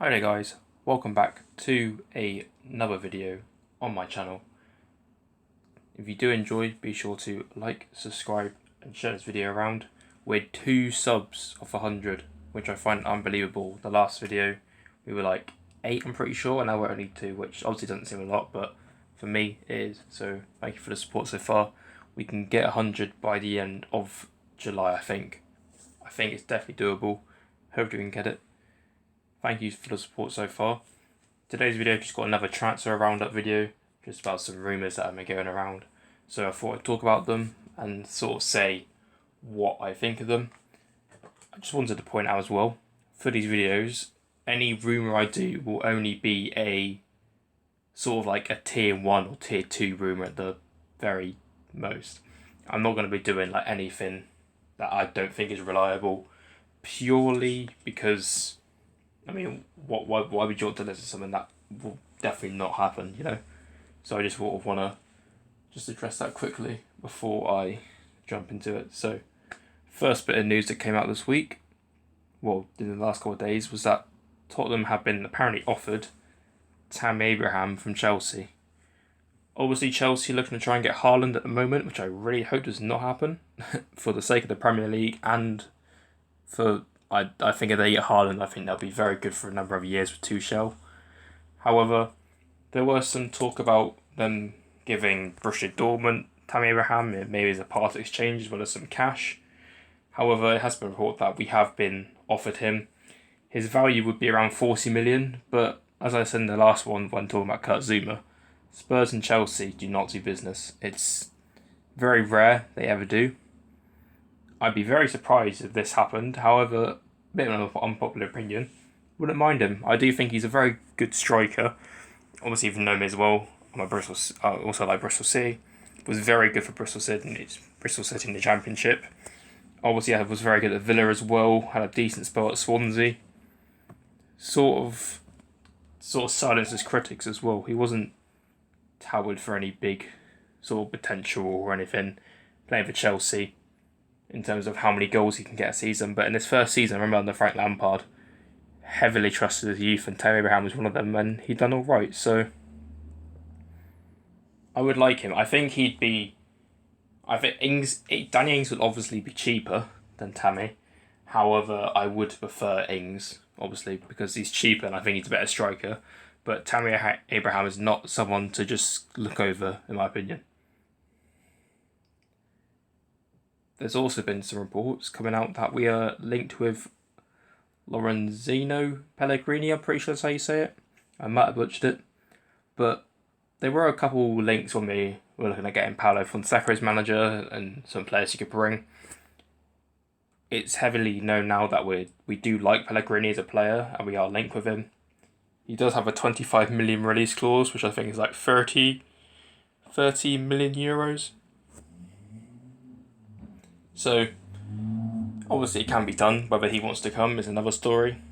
Hi there guys, welcome back to another video on my channel. If you do enjoy, be sure to like, subscribe and share this video around. We're 2 subs off 100, which I find unbelievable. The last video we were like 8 I'm pretty sure, and now we're only 2, which obviously doesn't seem a lot, but for me it is. So thank you for the support so far. We can get 100 by the end of July, I think. I think it's definitely doable. Hopefully we can get it. Thank you for the support so far. Today's video just got another transfer roundup video, just about some rumours that have been going around. So I thought I'd talk about them and sort of say what I think of them. I just wanted to point out as well, for these videos, any rumour I do will only be a sort of like a tier 1 or tier 2 rumour at the very most. I'm not going to be doing like anything that I don't think is reliable, purely because I mean, why would you want to listen to something that will definitely not happen, you know? So I just sort of want to just address that quickly before I jump into it. So, first bit of news that came out this week, well, in the last couple of days, was that Tottenham have been apparently offered Tammy Abraham from Chelsea. Obviously, Chelsea looking to try and get Haaland at the moment, which I really hope does not happen, for the sake of the Premier League and for... I think if they get Haaland, I think they'll be very good for a number of years with Tuchel. However, there was some talk about them giving Borussia Dortmund Tammy Abraham, maybe as a part exchange as well as some cash. However, it has been reported that we have been offered him. His value would be around 40 million, but as I said in the last one when talking about Kurt Zouma, Spurs and Chelsea do not do business. It's very rare they ever do. I'd be very surprised if this happened. However, a bit of an unpopular opinion, wouldn't mind him. I do think he's a very good striker. Obviously, you've known me as well. I'm a Bristol, also like Bristol City. Was very good for Bristol City in the Championship. Obviously, I was very good at Villa as well. Had a decent spell at Swansea. Sort of silenced his critics as well. He wasn't touted for any big sort of potential or anything playing for Chelsea in terms of how many goals he can get a season. But in his first season, I remember under Frank Lampard, heavily trusted his youth, and Tammy Abraham was one of them, and he'd done all right. So I would like him. I think he'd be... I think Danny Ings would obviously be cheaper than Tammy. However, I would prefer Ings, obviously, because he's cheaper and I think he's a better striker. But Tammy Abraham is not someone to just look over, in my opinion. There's also been some reports coming out that we are linked with Lorenzo Pellegrini, I'm pretty sure that's how you say it. I might have butchered it. But there were a couple links when we were looking at getting Paulo Fonseca as manager and some players he could bring. It's heavily known now that we do like Pellegrini as a player and we are linked with him. He does have a 25 million release clause, which I think is like 30 million euros. So, obviously it can be done. Whether he wants to come is another story.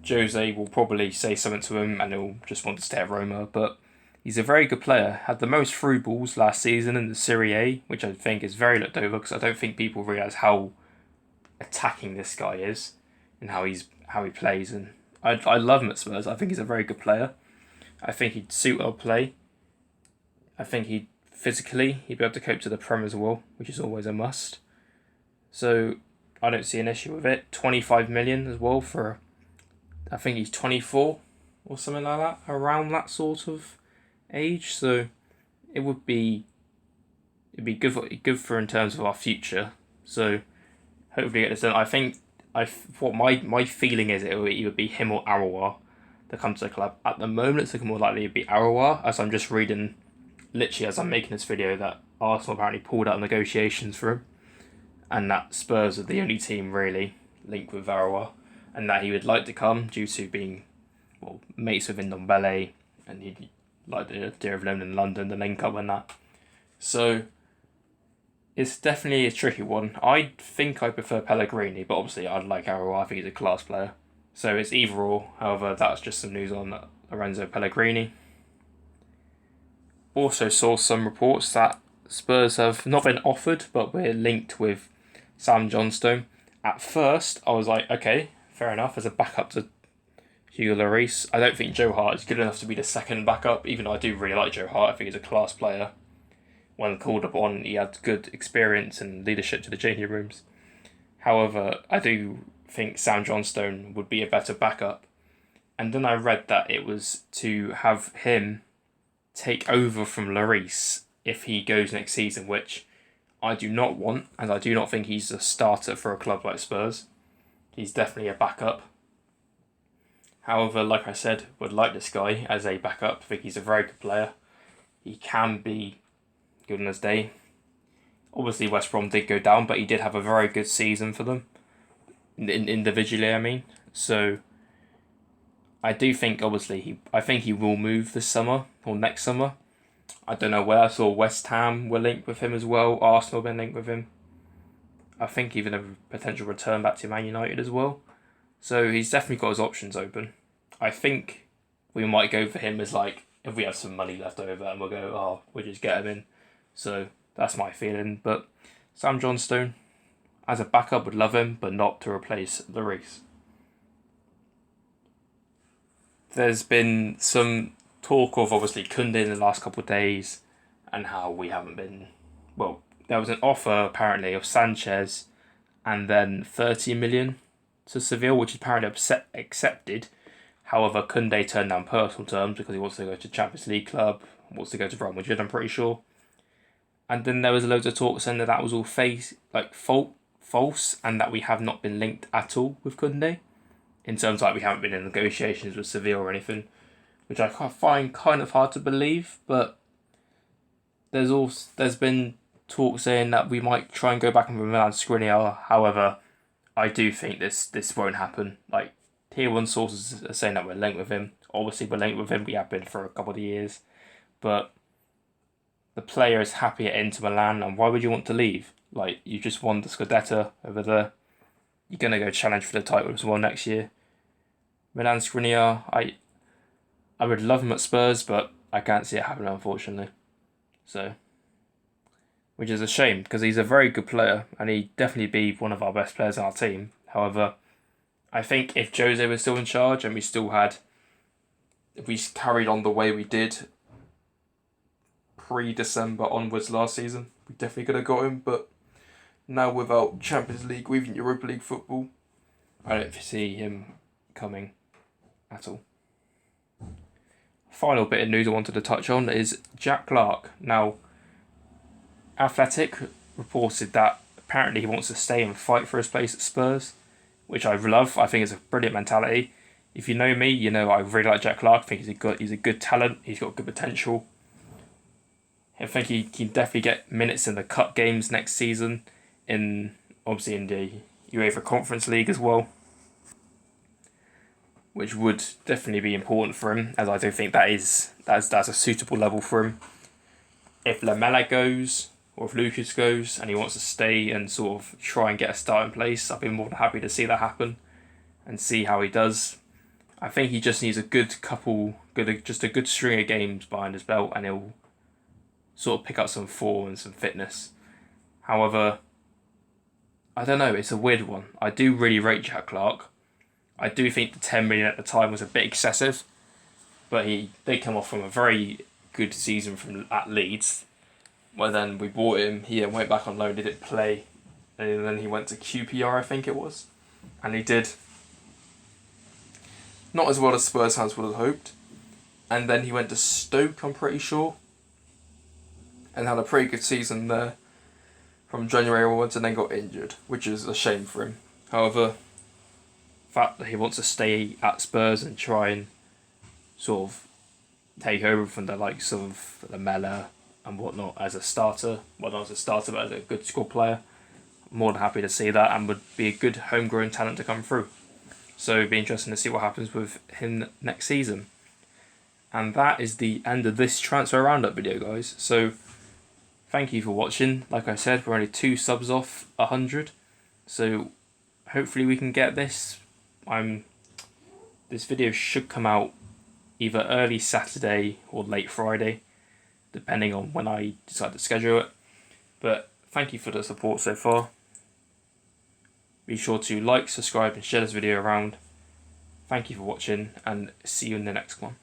Jose will probably say something to him and he'll just want to stay at Roma, but he's a very good player. Had the most through balls last season in the Serie A, which I think is very looked over because I don't think people realise how attacking this guy is and how he plays. And I love him at Spurs. I think he's a very good player. I think he'd suit our play. I think he'd be able to cope to the Prem as well, which is always a must. So I don't see an issue with it. 25 million as well for, I think he's 24 or something like that, around that sort of age. So it'd be good for in terms of our future. So hopefully get this done. I think what my feeling is it will either be him or Arouar that come to the club. At the moment, it's looking more likely to be Arouar, as I'm just reading, literally as I'm making this video, that Arsenal apparently pulled out negotiations for him, and that Spurs are the only team really linked with Arouar, and that he would like to come due to being mates with Ndombele, and he'd like the idea of living in London, the link up and that. So it's definitely a tricky one. I think I prefer Pellegrini, but obviously I'd like Arouar. I think he's a class player. So it's either or. However, that's just some news on Lorenzo Pellegrini. Also saw some reports that Spurs have not been offered, but we're linked with Sam Johnstone. At first, I was like, okay, fair enough, as a backup to Hugo Lloris. I don't think Joe Hart is good enough to be the second backup, even though I do really like Joe Hart. I think he's a class player. When called upon, he had good experience and leadership to the changing rooms. However, I do think Sam Johnstone would be a better backup. And then I read that it was to have him take over from Lloris if he goes next season, which I do not want, and I do not think he's a starter for a club like Spurs. He's definitely a backup. However, like I said, would like this guy as a backup. I think he's a very good player. He can be good in his day. Obviously, West Brom did go down, but he did have a very good season for them. Individually, I mean. So, I do think, obviously, I think he will move this summer or next summer. I don't know where. I saw West Ham were linked with him as well. Arsenal been linked with him. I think even a potential return back to Man United as well. So he's definitely got his options open. I think we might go for him as like, if we have some money left over and we'll go, we'll just get him in. So that's my feeling. But Sam Johnstone, as a backup, would love him, but not to replace Lloris. There's been some talk of obviously Koundé in the last couple of days and how we haven't been... Well, there was an offer apparently of Sanchez and then 30 million to Seville, which is apparently accepted. However, Koundé turned down personal terms because he wants to go to Champions League club, wants to go to Real Madrid, I'm pretty sure. And then there was loads of talk saying that was all false, and that we have not been linked at all with Koundé. In terms of we haven't been in negotiations with Seville or anything, which I find kind of hard to believe. But there's been talk saying that we might try and go back and Milan Skriniar. However, I do think this won't happen. Like, tier 1 sources are saying that we're linked with him. Obviously, we're linked with him. We have been for a couple of years. But the player is happy at Inter Milan, and why would you want to leave? Like, you just won the Scudetto over there. You're going to go challenge for the title as well next year. Milan Skriniar, I would love him at Spurs, but I can't see it happening, unfortunately. So, which is a shame, because he's a very good player, and he'd definitely be one of our best players on our team. However, I think if Jose was still in charge and if we carried on the way we did pre-December onwards last season, we definitely could have got him. But now without Champions League or even Europa League football, I don't see him coming at all. Final bit of news I wanted to touch on is Jack Clarke. Now, Athletic reported that apparently he wants to stay and fight for his place at Spurs, which I love. I think it's a brilliant mentality. If you know me, you know I really like Jack Clarke. I think he's a good talent. He's got good potential. I think he can definitely get minutes in the cup games next season, obviously in the UEFA Conference League as well, which would definitely be important for him, as I do think that's a suitable level for him. If Lamela goes, or if Lucas goes, and he wants to stay and sort of try and get a start in place, I'd be more than happy to see that happen and see how he does. I think he just needs a good string of games behind his belt, and he'll sort of pick up some form and some fitness. However, I don't know, it's a weird one. I do really rate Jack Clarke. I do think the 10 million at the time was a bit excessive, but he did come off from a very good season at Leeds. Well, then we bought him, he went back on loan, didn't play, and then he went to QPR, I think it was, and he did not as well as Spurs fans would have hoped. And then he went to Stoke, I'm pretty sure, and had a pretty good season there from January onwards, and then got injured, which is a shame for him. However, the fact that he wants to stay at Spurs and try and sort of take over from the likes of Lamela and whatnot as a starter, well, not as a starter, but as a good squad player, I'm more than happy to see that, and would be a good homegrown talent to come through. So it'd be interesting to see what happens with him next season. And that is the end of this transfer roundup video, guys. So thank you for watching. Like I said, we're only 2 subs off 100. So hopefully we can get this. This video should come out either early Saturday or late Friday, depending on when I decide to schedule it. But thank you for the support so far. Be sure to like, subscribe and share this video around. Thank you for watching, and see you in the next one.